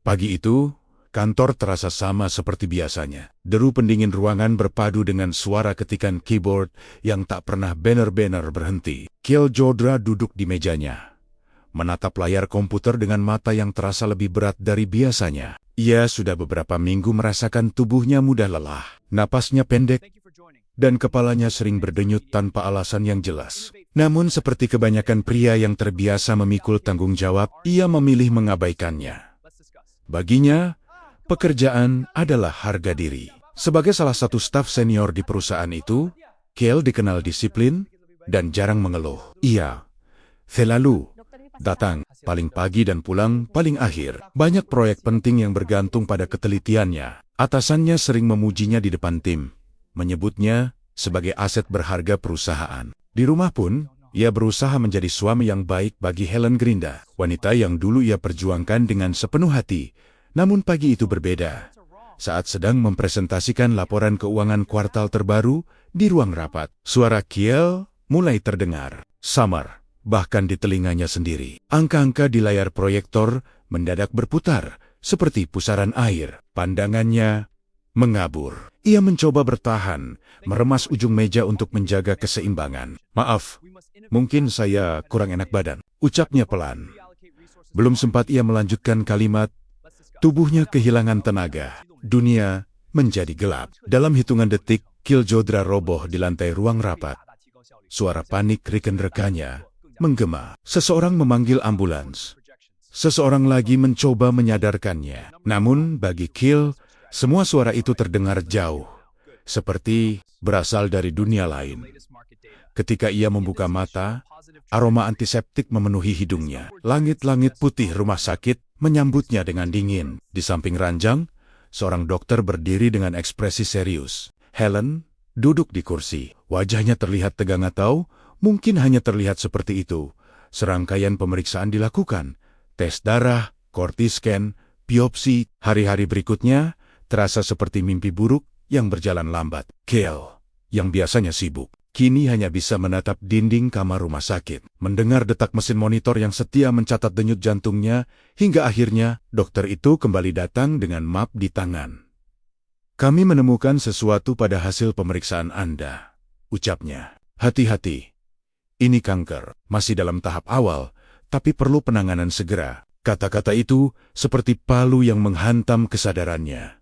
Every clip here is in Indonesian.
Pagi itu, kantor terasa sama seperti biasanya. Deru pendingin ruangan berpadu dengan suara ketikan keyboard yang tak pernah benar-benar berhenti. Kildjodra duduk di mejanya, menatap layar komputer dengan mata yang terasa lebih berat dari biasanya. Ia sudah beberapa minggu merasakan tubuhnya mudah lelah, napasnya pendek, dan kepalanya sering berdenyut tanpa alasan yang jelas. Namun seperti kebanyakan pria yang terbiasa memikul tanggung jawab, ia memilih mengabaikannya. Baginya, pekerjaan adalah harga diri. Sebagai salah satu staf senior di perusahaan itu, Kiel dikenal disiplin dan jarang mengeluh. Ia selalu datang paling pagi dan pulang paling akhir. Banyak proyek penting yang bergantung pada ketelitiannya. Atasannya sering memujinya di depan tim, menyebutnya sebagai aset berharga perusahaan. Di rumah pun, ia berusaha menjadi suami yang baik bagi Helen Grinda, wanita yang dulu ia perjuangkan dengan sepenuh hati. Namun pagi itu berbeda. Saat sedang mempresentasikan laporan keuangan kuartal terbaru di ruang rapat, suara Kiel mulai terdengar, samar, bahkan di telinganya sendiri. Angka-angka di layar proyektor mendadak berputar, seperti pusaran air. Pandangannya mengabur. Ia mencoba bertahan, meremas ujung meja untuk menjaga keseimbangan. "Maaf, mungkin saya kurang enak badan," ucapnya pelan. Belum sempat ia melanjutkan kalimat, tubuhnya kehilangan tenaga. Dunia menjadi gelap. Dalam hitungan detik, Kildjodra roboh di lantai ruang rapat. Suara panik rekan-rekannya menggema. Seseorang memanggil ambulans. Seseorang lagi mencoba menyadarkannya. Namun bagi Kiel, semua suara itu terdengar jauh, seperti berasal dari dunia lain. Ketika ia membuka mata, aroma antiseptik memenuhi hidungnya. Langit-langit putih rumah sakit menyambutnya dengan dingin. Di samping ranjang, seorang dokter berdiri dengan ekspresi serius. Helen duduk di kursi. Wajahnya terlihat tegang atau mungkin hanya terlihat seperti itu. Serangkaian pemeriksaan dilakukan. Tes darah, CT scan, biopsi. Hari-hari berikutnya terasa seperti mimpi buruk yang berjalan lambat. Kiel, yang biasanya sibuk, kini hanya bisa menatap dinding kamar rumah sakit, mendengar detak mesin monitor yang setia mencatat denyut jantungnya, hingga akhirnya dokter itu kembali datang dengan map di tangan. "Kami menemukan sesuatu pada hasil pemeriksaan Anda," ucapnya. "Hati-hati, ini kanker, masih dalam tahap awal, tapi perlu penanganan segera." Kata-kata itu seperti palu yang menghantam kesadarannya.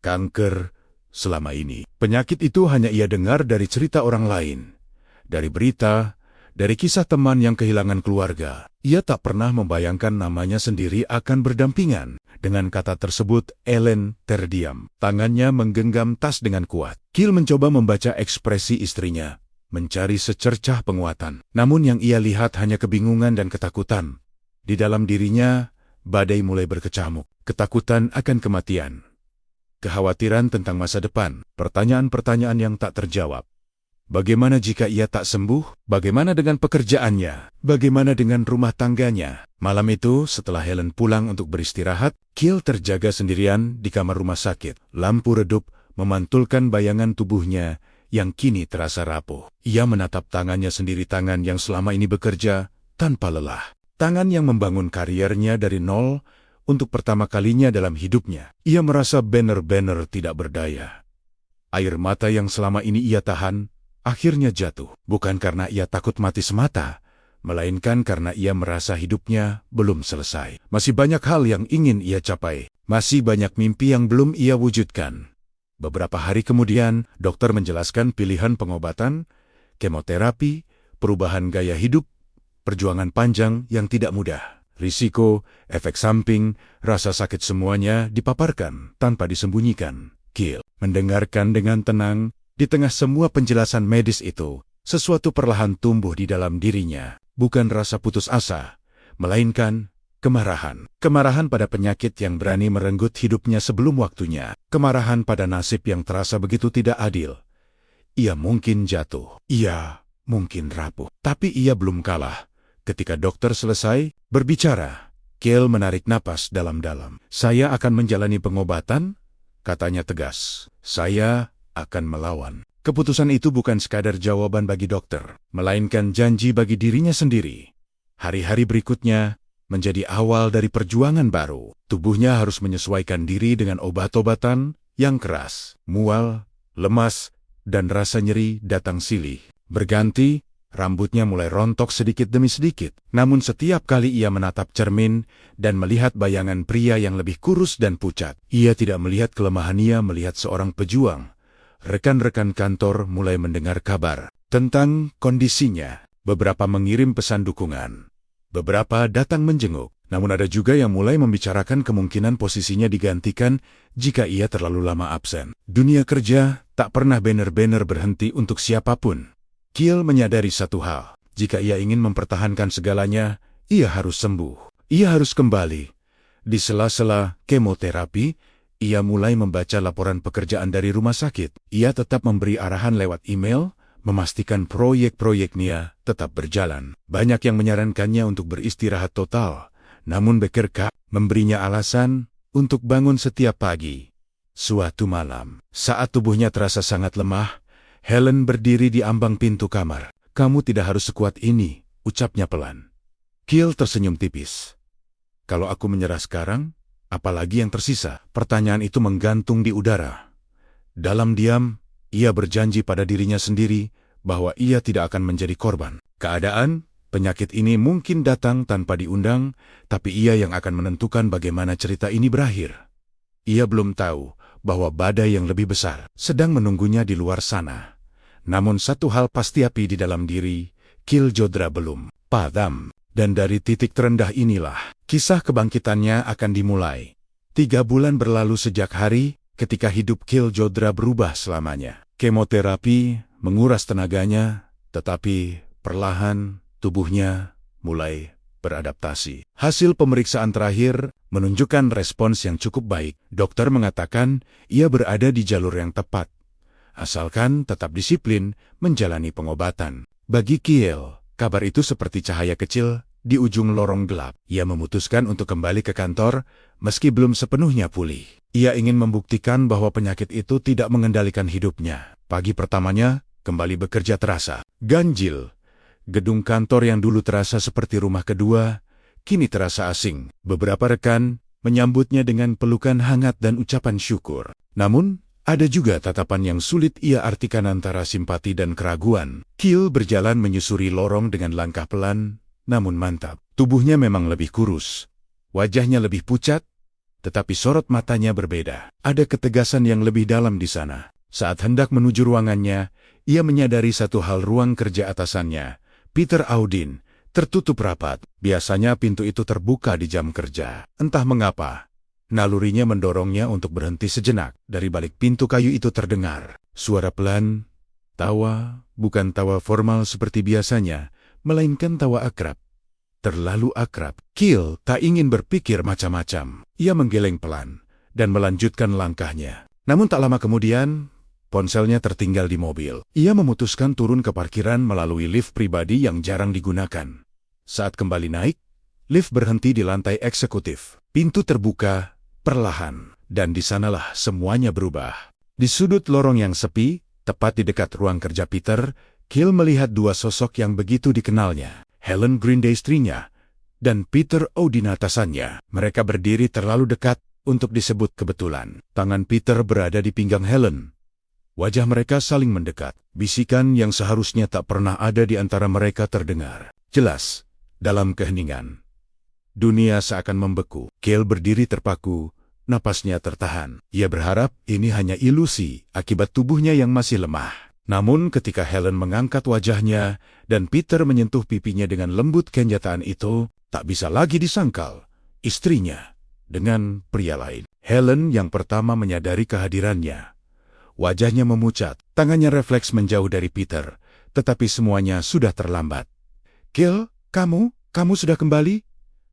Kanker selama ini. Penyakit itu hanya ia dengar dari cerita orang lain, dari berita, dari kisah teman yang kehilangan keluarga. Ia tak pernah membayangkan namanya sendiri akan berdampingan. Dengan kata tersebut, Ellen terdiam. Tangannya menggenggam tas dengan kuat. Kiel mencoba membaca ekspresi istrinya, mencari secercah penguatan. Namun yang ia lihat hanya kebingungan dan ketakutan. Di dalam dirinya, badai mulai berkecamuk. Ketakutan akan kematian. Kekhawatiran tentang masa depan, pertanyaan-pertanyaan yang tak terjawab. Bagaimana jika ia tak sembuh? Bagaimana dengan pekerjaannya? Bagaimana dengan rumah tangganya? Malam itu, setelah Helen pulang untuk beristirahat, Kiel terjaga sendirian di kamar rumah sakit. Lampu redup memantulkan bayangan tubuhnya yang kini terasa rapuh. Ia menatap tangannya sendiri, tangan yang selama ini bekerja tanpa lelah. Tangan yang membangun kariernya dari nol. Untuk pertama kalinya dalam hidupnya, ia merasa benar-benar tidak berdaya. Air mata yang selama ini ia tahan, akhirnya jatuh. Bukan karena ia takut mati semata, melainkan karena ia merasa hidupnya belum selesai. Masih banyak hal yang ingin ia capai. Masih banyak mimpi yang belum ia wujudkan. Beberapa hari kemudian, dokter menjelaskan pilihan pengobatan, kemoterapi, perubahan gaya hidup, perjuangan panjang yang tidak mudah. Risiko, efek samping, rasa sakit semuanya dipaparkan tanpa disembunyikan. Kiel mendengarkan dengan tenang. Di tengah semua penjelasan medis itu, sesuatu perlahan tumbuh di dalam dirinya. Bukan rasa putus asa, melainkan kemarahan. Kemarahan pada penyakit yang berani merenggut hidupnya sebelum waktunya. Kemarahan pada nasib yang terasa begitu tidak adil. Ia mungkin jatuh. Ia mungkin rapuh. Tapi ia belum kalah. Ketika dokter selesai berbicara, Kiel menarik napas dalam-dalam. "Saya akan menjalani pengobatan," katanya tegas. "Saya akan melawan." Keputusan itu bukan sekadar jawaban bagi dokter, melainkan janji bagi dirinya sendiri. Hari-hari berikutnya, menjadi awal dari perjuangan baru. Tubuhnya harus menyesuaikan diri dengan obat-obatan yang keras, mual, lemas, dan rasa nyeri datang silih berganti. Rambutnya mulai rontok sedikit demi sedikit. Namun setiap kali ia menatap cermin dan melihat bayangan pria yang lebih kurus dan pucat, ia tidak melihat kelemahan. Ia melihat seorang pejuang. Rekan-rekan kantor mulai mendengar kabar tentang kondisinya. Beberapa mengirim pesan dukungan. Beberapa datang menjenguk. Namun ada juga yang mulai membicarakan kemungkinan posisinya digantikan jika ia terlalu lama absen. Dunia kerja tak pernah benar-benar berhenti untuk siapapun. Kyle menyadari satu hal, jika ia ingin mempertahankan segalanya, ia harus sembuh. Ia harus kembali. Di sela-sela kemoterapi, ia mulai membaca laporan pekerjaan dari rumah sakit. Ia tetap memberi arahan lewat email, memastikan proyek-proyeknya tetap berjalan. Banyak yang menyarankannya untuk beristirahat total, namun Becker memberinya alasan untuk bangun setiap pagi. Suatu malam, saat tubuhnya terasa sangat lemah, Helen berdiri di ambang pintu kamar. "Kamu tidak harus sekuat ini," ucapnya pelan. Kyle tersenyum tipis. "Kalau aku menyerah sekarang, apalagi yang tersisa?" Pertanyaan itu menggantung di udara. Dalam diam, ia berjanji pada dirinya sendiri bahwa ia tidak akan menjadi korban. Penyakit ini mungkin datang tanpa diundang, tapi ia yang akan menentukan bagaimana cerita ini berakhir. Ia belum tahu bahwa badai yang lebih besar sedang menunggunya di luar sana. Namun satu hal pasti, api di dalam diri Kyle Jodra belum padam. Dan dari titik terendah inilah kisah kebangkitannya akan dimulai. 3 bulan berlalu sejak hari ketika hidup Kyle Jodra berubah selamanya. Kemoterapi menguras tenaganya, tetapi perlahan tubuhnya mulai beradaptasi. Hasil pemeriksaan terakhir menunjukkan respons yang cukup baik. Dokter mengatakan ia berada di jalur yang tepat, asalkan tetap disiplin menjalani pengobatan. Bagi Kyle, kabar itu seperti cahaya kecil di ujung lorong gelap. Ia memutuskan untuk kembali ke kantor meski belum sepenuhnya pulih. Ia ingin membuktikan bahwa penyakit itu tidak mengendalikan hidupnya. Pagi pertamanya kembali bekerja terasa ganjil. Gedung kantor yang dulu terasa seperti rumah kedua, kini terasa asing. Beberapa rekan menyambutnya dengan pelukan hangat dan ucapan syukur. Namun, ada juga tatapan yang sulit ia artikan antara simpati dan keraguan. Kyle berjalan menyusuri lorong dengan langkah pelan, namun mantap. Tubuhnya memang lebih kurus. Wajahnya lebih pucat, tetapi sorot matanya berbeda. Ada ketegasan yang lebih dalam di sana. Saat hendak menuju ruangannya, ia menyadari satu hal: ruang kerja atasannya, Peter Audin, tertutup rapat. Biasanya pintu itu terbuka di jam kerja. Entah mengapa, nalurinya mendorongnya untuk berhenti sejenak. Dari balik pintu kayu itu terdengar suara pelan, tawa, bukan tawa formal seperti biasanya, melainkan tawa akrab. Terlalu akrab. Kyle tak ingin berpikir macam-macam. Ia menggeleng pelan dan melanjutkan langkahnya. Namun tak lama kemudian, ponselnya tertinggal di mobil. Ia memutuskan turun ke parkiran melalui lift pribadi yang jarang digunakan. Saat kembali naik, lift berhenti di lantai eksekutif. Pintu terbuka perlahan, dan di sanalah semuanya berubah. Di sudut lorong yang sepi, tepat di dekat ruang kerja Peter, Kyle melihat 2 sosok yang begitu dikenalnya. Helen Greenday, istrinya, dan Peter Audin, atasannya. Mereka berdiri terlalu dekat untuk disebut kebetulan. Tangan Peter berada di pinggang Helen. Wajah mereka saling mendekat. Bisikan yang seharusnya tak pernah ada di antara mereka terdengar jelas dalam keheningan. Dunia seakan membeku. Kyle berdiri terpaku, napasnya tertahan. Ia berharap ini hanya ilusi akibat tubuhnya yang masih lemah. Namun ketika Helen mengangkat wajahnya dan Peter menyentuh pipinya dengan lembut, kenyataan itu tak bisa lagi disangkal. Istrinya dengan pria lain. Helen yang pertama menyadari kehadirannya. Wajahnya memucat, tangannya refleks menjauh dari Peter, tetapi semuanya sudah terlambat. "Kyle, kamu sudah kembali?"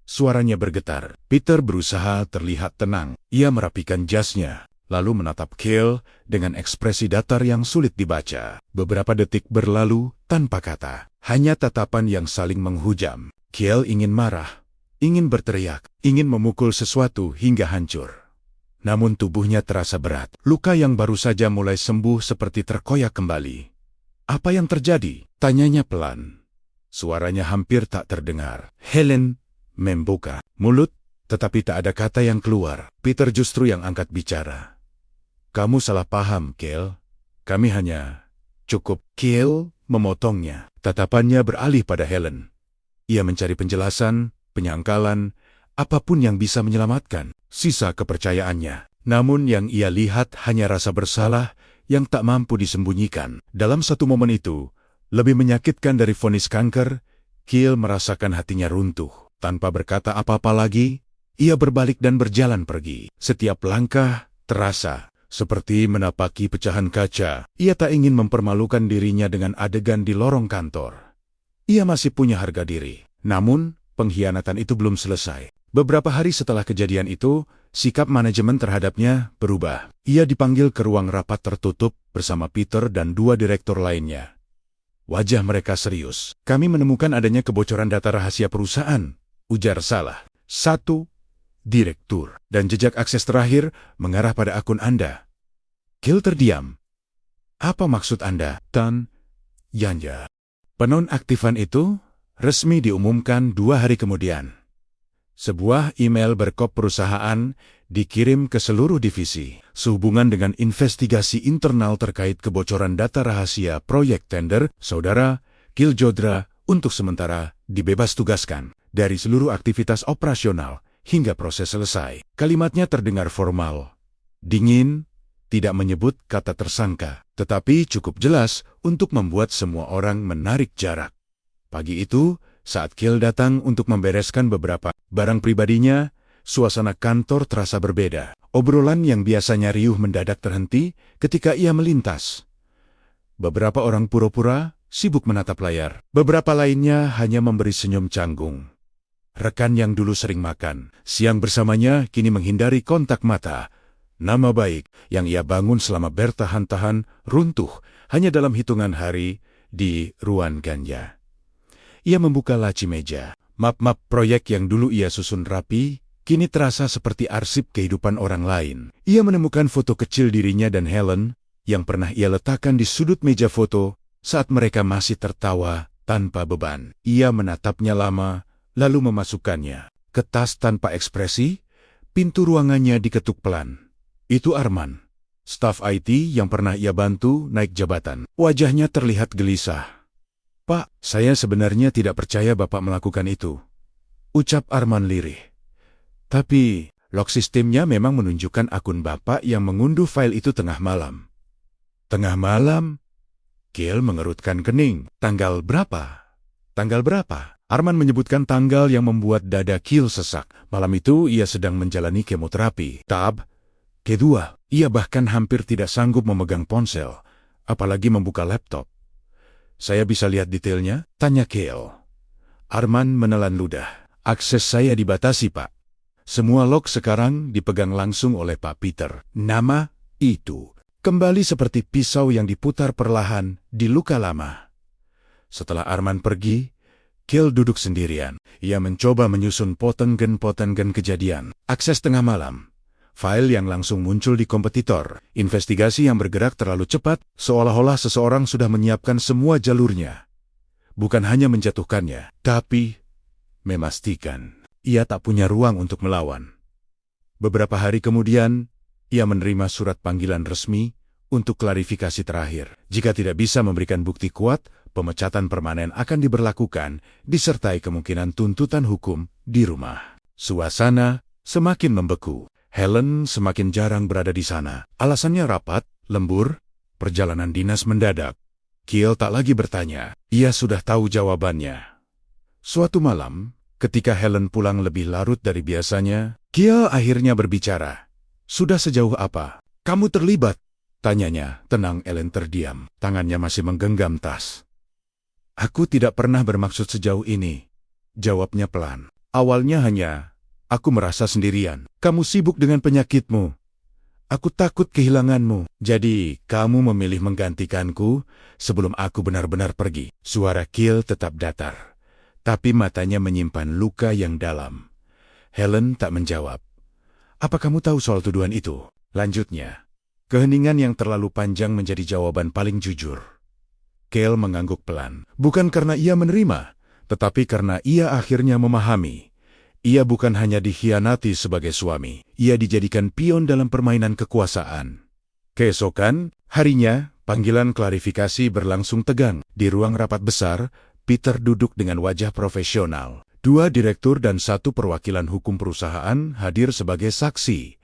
Suaranya bergetar. Peter berusaha terlihat tenang. Ia merapikan jasnya, lalu menatap Kyle dengan ekspresi datar yang sulit dibaca. Beberapa detik berlalu tanpa kata, hanya tatapan yang saling menghujam. Kyle ingin marah, ingin berteriak, ingin memukul sesuatu hingga hancur. Namun tubuhnya terasa berat. Luka yang baru saja mulai sembuh seperti terkoyak kembali. "Apa yang terjadi?" tanyanya pelan. Suaranya hampir tak terdengar. "Helen, membuka mulut, tetapi tak ada kata yang keluar. Peter justru yang angkat bicara. Kamu salah paham, Kale. Kami hanya cukup. Kale memotongnya. Tatapannya beralih pada Helen. Ia mencari penjelasan, penyangkalan, apapun yang bisa menyelamatkan sisa kepercayaannya. Namun yang ia lihat hanya rasa bersalah yang tak mampu disembunyikan. Dalam satu momen itu, lebih menyakitkan dari vonis kanker, Kale merasakan hatinya runtuh. Tanpa berkata apa-apa lagi, ia berbalik dan berjalan pergi. Setiap langkah terasa seperti menapaki pecahan kaca. Ia tak ingin mempermalukan dirinya dengan adegan di lorong kantor. Ia masih punya harga diri. Namun, pengkhianatan itu belum selesai. Beberapa hari setelah kejadian itu, sikap manajemen terhadapnya berubah. Ia dipanggil ke ruang rapat tertutup bersama Peter dan 2 direktur lainnya. Wajah mereka serius. Kami menemukan adanya kebocoran data rahasia perusahaan, ujar salah satu direktur, dan jejak akses terakhir mengarah pada akun Anda. Kale terdiam. Apa maksud Anda? Tan Yanja. Penonaktifan itu resmi diumumkan 2 hari kemudian. Sebuah email berkop perusahaan dikirim ke seluruh divisi sehubungan dengan investigasi internal terkait kebocoran data rahasia proyek tender. Saudara Kale Jodra untuk sementara dibebas tugaskan dari seluruh aktivitas operasional hingga proses selesai. Kalimatnya terdengar formal, dingin, tidak menyebut kata tersangka, tetapi cukup jelas untuk membuat semua orang menarik jarak. Pagi itu, saat Kale datang untuk membereskan beberapa barang pribadinya, suasana kantor terasa berbeda. Obrolan yang biasanya riuh mendadak terhenti ketika ia melintas. Beberapa orang pura-pura sibuk menatap layar. Beberapa lainnya hanya memberi senyum canggung. Rekan yang dulu sering makan siang bersamanya kini menghindari kontak mata. Nama baik yang ia bangun selama bertahan-tahan runtuh hanya dalam hitungan hari di ruang ganja. Ia membuka laci meja. Map-map proyek yang dulu ia susun rapi, kini terasa seperti arsip kehidupan orang lain. Ia menemukan foto kecil dirinya dan Helen, yang pernah ia letakkan di sudut meja foto saat mereka masih tertawa tanpa beban. Ia menatapnya lama, lalu memasukkannya ke tas tanpa ekspresi. Pintu ruangannya diketuk pelan. Itu Arman, staf IT yang pernah ia bantu naik jabatan. Wajahnya terlihat gelisah. Pak, saya sebenarnya tidak percaya Bapak melakukan itu, ucap Arman lirih. Tapi, log sistemnya memang menunjukkan akun Bapak yang mengunduh file itu tengah malam. Tengah malam? Kale mengerutkan kening. Tanggal berapa? Tanggal berapa? Arman menyebutkan tanggal yang membuat dada Kale sesak. Malam itu ia sedang menjalani kemoterapi. Tab kedua, ia bahkan hampir tidak sanggup memegang ponsel, apalagi membuka laptop. Saya bisa lihat detailnya? Tanya Kale. Arman menelan ludah. Akses saya dibatasi, Pak. Semua log sekarang dipegang langsung oleh Pak Peter. Nama itu kembali seperti pisau yang diputar perlahan di luka lama. Setelah Arman pergi, Kale duduk sendirian. Ia mencoba menyusun potenggen-potenggen kejadian. Akses tengah malam. File yang langsung muncul di kompetitor, investigasi yang bergerak terlalu cepat, seolah-olah seseorang sudah menyiapkan semua jalurnya. Bukan hanya menjatuhkannya, tapi memastikan ia tak punya ruang untuk melawan. Beberapa hari kemudian, ia menerima surat panggilan resmi untuk klarifikasi terakhir. Jika tidak bisa memberikan bukti kuat, pemecatan permanen akan diberlakukan, disertai kemungkinan tuntutan hukum di rumah. Suasana semakin membeku. Helen semakin jarang berada di sana. Alasannya rapat, lembur, perjalanan dinas mendadak. Kale tak lagi bertanya. Ia sudah tahu jawabannya. Suatu malam, ketika Helen pulang lebih larut dari biasanya, Kale akhirnya berbicara. Sudah sejauh apa? Kamu terlibat? Tanyanya. Tenang, Helen terdiam. Tangannya masih menggenggam tas. Aku tidak pernah bermaksud sejauh ini. Jawabnya pelan. Awalnya hanya aku merasa sendirian. Kamu sibuk dengan penyakitmu. Aku takut kehilanganmu. Jadi, kamu memilih menggantikanku sebelum aku benar-benar pergi. Suara Kale tetap datar, tapi matanya menyimpan luka yang dalam. Helen tak menjawab. Apa kamu tahu soal tuduhan itu? Lanjutnya. Keheningan yang terlalu panjang menjadi jawaban paling jujur. Kale mengangguk pelan. Bukan karena ia menerima, tetapi karena ia akhirnya memahami. Ia bukan hanya dikhianati sebagai suami, ia dijadikan pion dalam permainan kekuasaan. Keesokan harinya, panggilan klarifikasi berlangsung tegang. Di ruang rapat besar, Peter duduk dengan wajah profesional. 2 direktur dan 1 perwakilan hukum perusahaan hadir sebagai saksi.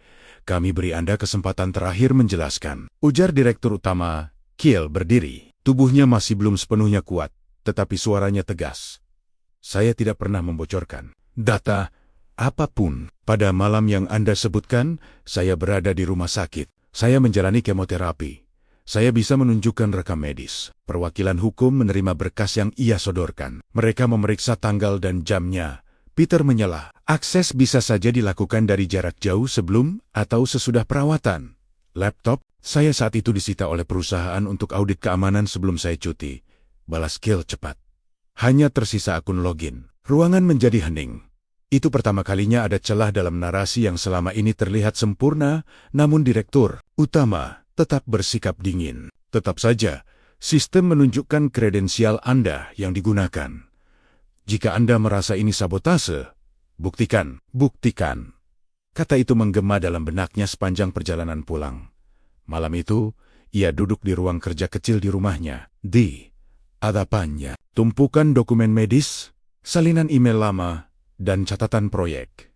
Kami beri Anda kesempatan terakhir menjelaskan, ujar direktur utama. Kiel berdiri. Tubuhnya masih belum sepenuhnya kuat, tetapi suaranya tegas. Saya tidak pernah membocorkan data apapun. Pada malam yang Anda sebutkan, saya berada di rumah sakit. Saya menjalani kemoterapi. Saya bisa menunjukkan rekam medis. Perwakilan hukum menerima berkas yang ia sodorkan. Mereka memeriksa tanggal dan jamnya. Peter menyela. Akses bisa saja dilakukan dari jarak jauh sebelum atau sesudah perawatan. Laptop, saya saat itu disita oleh perusahaan untuk audit keamanan sebelum saya cuti. Balas Kiel cepat. Hanya tersisa akun login. Ruangan menjadi hening. Itu pertama kalinya ada celah dalam narasi yang selama ini terlihat sempurna, namun direktur utama tetap bersikap dingin. Tetap saja, sistem menunjukkan kredensial Anda yang digunakan. Jika Anda merasa ini sabotase, buktikan. Kata itu menggema dalam benaknya sepanjang perjalanan pulang. Malam itu, ia duduk di ruang kerja kecil di rumahnya. Di hadapannya, tumpukan dokumen medis, salinan email lama, dan catatan proyek.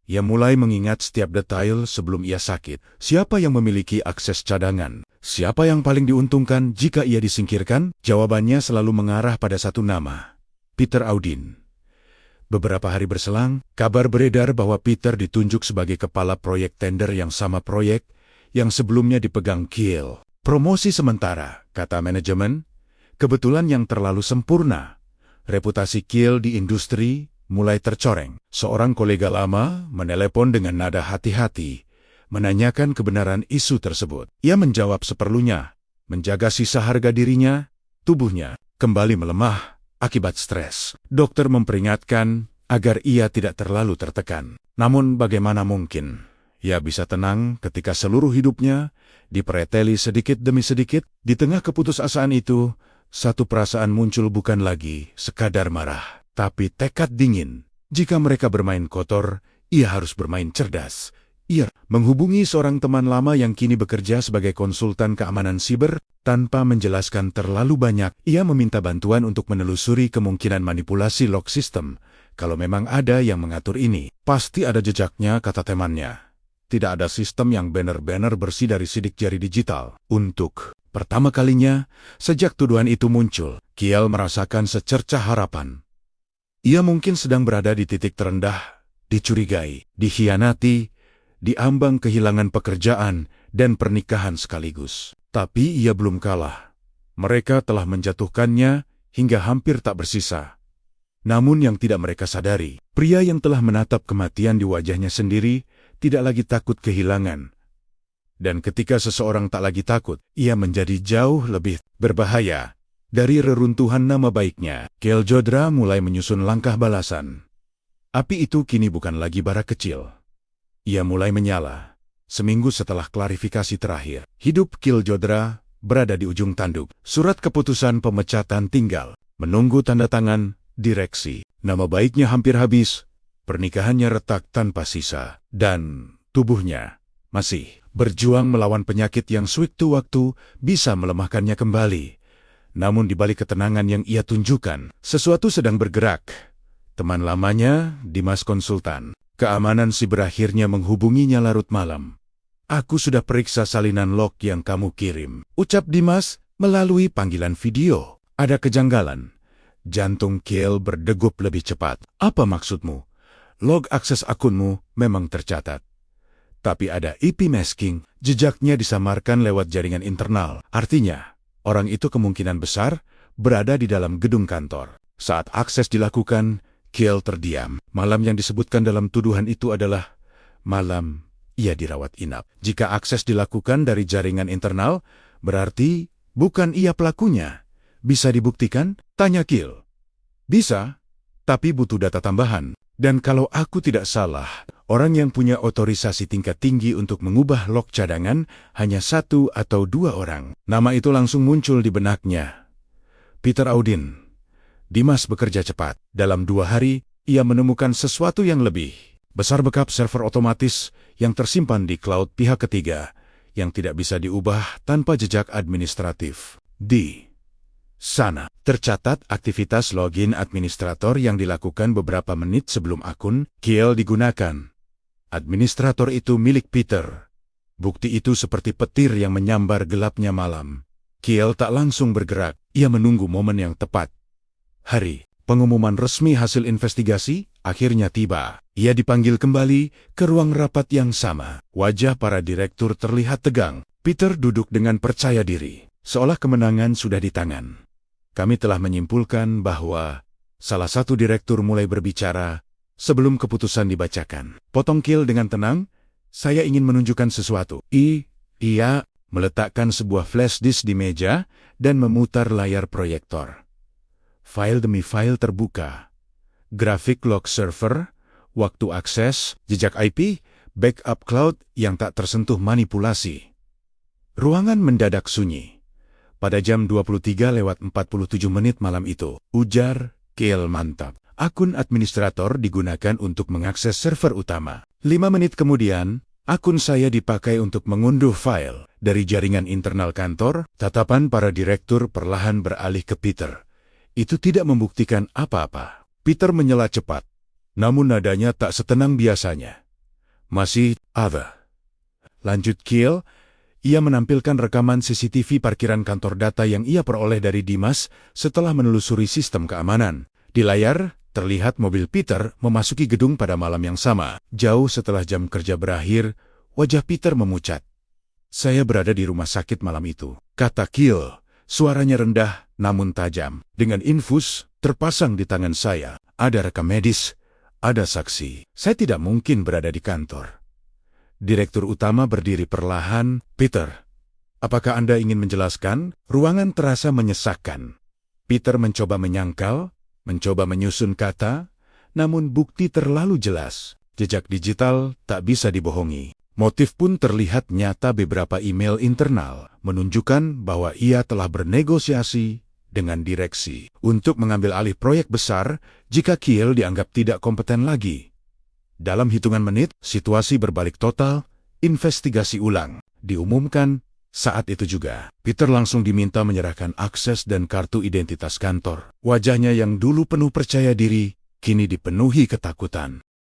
Ia mulai mengingat setiap detail sebelum ia sakit. Siapa yang memiliki akses cadangan? Siapa yang paling diuntungkan jika ia disingkirkan? Jawabannya selalu mengarah pada satu nama. Peter Audin. Beberapa hari berselang, kabar beredar bahwa Peter ditunjuk sebagai kepala proyek tender yang sama proyek yang sebelumnya dipegang Kiel. Promosi sementara, kata manajemen, kebetulan yang terlalu sempurna. Reputasi Kiel di industri mulai tercoreng. Seorang kolega lama menelepon dengan nada hati-hati, menanyakan kebenaran isu tersebut. Ia menjawab seperlunya, menjaga sisa harga dirinya, tubuhnya kembali melemah akibat stres. Dokter memperingatkan agar ia tidak terlalu tertekan. Namun bagaimana mungkin ia bisa tenang ketika seluruh hidupnya dipreteli sedikit demi sedikit? Di tengah keputusasaan itu, satu perasaan muncul, bukan lagi sekadar marah, tapi tekad dingin. Jika mereka bermain kotor, ia harus bermain cerdas. Ia menghubungi seorang teman lama yang kini bekerja sebagai konsultan keamanan siber. Tanpa menjelaskan terlalu banyak, ia meminta bantuan untuk menelusuri kemungkinan manipulasi log system. Kalau memang ada yang mengatur ini, pasti ada jejaknya, kata temannya. Tidak ada sistem yang benar-benar bersih dari sidik jari digital. Untuk pertama kalinya, sejak tuduhan itu muncul, Kiel merasakan secercah harapan. Ia mungkin sedang berada di titik terendah, dicurigai, dikhianati, diambang kehilangan pekerjaan dan pernikahan sekaligus. Tapi ia belum kalah. Mereka telah menjatuhkannya hingga hampir tak bersisa. Namun yang tidak mereka sadari, pria yang telah menatap kematian di wajahnya sendiri tidak lagi takut kehilangan. Dan ketika seseorang tak lagi takut, ia menjadi jauh lebih berbahaya. Dari reruntuhan nama baiknya, Kiel Jodra mulai menyusun langkah balasan. Api itu kini bukan lagi bara kecil. Ia mulai menyala. Seminggu setelah klarifikasi terakhir, hidup Kiel Jodra berada di ujung tanduk. Surat keputusan pemecatan tinggal menunggu tanda tangan direksi. Nama baiknya hampir habis, pernikahannya retak tanpa sisa, dan tubuhnya masih berjuang melawan penyakit yang sewaktu-waktu bisa melemahkannya kembali. Namun di balik ketenangan yang ia tunjukkan, sesuatu sedang bergerak. Teman lamanya, Dimas konsultan keamanan siber, akhirnya menghubunginya larut malam. Aku sudah periksa salinan log yang kamu kirim, ucap Dimas melalui panggilan video. Ada kejanggalan. Jantung Kiel berdegup lebih cepat. Apa maksudmu? Log akses akunmu memang tercatat. Tapi ada IP masking, jejaknya disamarkan lewat jaringan internal. Artinya, orang itu kemungkinan besar berada di dalam gedung kantor. Saat akses dilakukan, Kiel terdiam. Malam yang disebutkan dalam tuduhan itu adalah malam ia dirawat inap. Jika akses dilakukan dari jaringan internal, berarti bukan ia pelakunya. Bisa dibuktikan? Tanya Kiel. Bisa, tapi butuh data tambahan. Dan kalau aku tidak salah, orang yang punya otorisasi tingkat tinggi untuk mengubah log cadangan hanya 1 atau 2 orang. Nama itu langsung muncul di benaknya. Peter Audin. Dimas bekerja cepat. Dalam 2 hari, ia menemukan sesuatu yang lebih besar, backup server otomatis yang tersimpan di cloud pihak ketiga, yang tidak bisa diubah tanpa jejak administratif. Di sana tercatat aktivitas login administrator yang dilakukan beberapa menit sebelum akun Kiel digunakan. Administrator itu milik Peter. Bukti itu seperti petir yang menyambar gelapnya malam. Kiel tak langsung bergerak, ia menunggu momen yang tepat. Hari pengumuman resmi hasil investigasi akhirnya tiba. Ia dipanggil kembali ke ruang rapat yang sama. Wajah para direktur terlihat tegang. Peter duduk dengan percaya diri, seolah kemenangan sudah di tangan. Kami telah menyimpulkan bahwa salah satu direktur mulai berbicara sebelum keputusan dibacakan. Potong Kiel dengan tenang, saya ingin menunjukkan sesuatu. Ia meletakkan sebuah flash disk di meja dan memutar layar proyektor. File demi file terbuka. Grafik log server, waktu akses, jejak IP, backup cloud yang tak tersentuh manipulasi. Ruangan mendadak sunyi. Pada jam 23:47 malam itu, ujar Kiel mantap. Akun administrator digunakan untuk mengakses server utama. 5 menit kemudian, akun saya dipakai untuk mengunduh file dari jaringan internal kantor. Tatapan para direktur perlahan beralih ke Peter. Itu tidak membuktikan apa-apa. Peter menyela cepat, namun nadanya tak setenang biasanya. Masih ada. Lanjut Kiel, ia menampilkan rekaman CCTV parkiran kantor data yang ia peroleh dari Dimas setelah menelusuri sistem keamanan. Di layar, terlihat mobil Peter memasuki gedung pada malam yang sama. Jauh setelah jam kerja berakhir, wajah Peter memucat. Saya berada di rumah sakit malam itu, kata Kiel. Suaranya rendah namun tajam. Dengan infus terpasang di tangan saya, ada rekam medis, ada saksi. Saya tidak mungkin berada di kantor. Direktur utama berdiri perlahan. Peter, apakah Anda ingin menjelaskan? Ruangan terasa menyesakkan. Peter mencoba menyangkal, mencoba menyusun kata, namun bukti terlalu jelas. Jejak digital tak bisa dibohongi. Motif pun terlihat nyata. Beberapa email internal menunjukkan bahwa ia telah bernegosiasi dengan direksi untuk mengambil alih proyek besar jika Kiel dianggap tidak kompeten lagi. Dalam hitungan menit, situasi berbalik total. Investigasi ulang diumumkan. Saat itu juga, Peter langsung diminta menyerahkan akses dan kartu identitas kantor. Wajahnya yang dulu penuh percaya diri, kini dipenuhi ketakutan.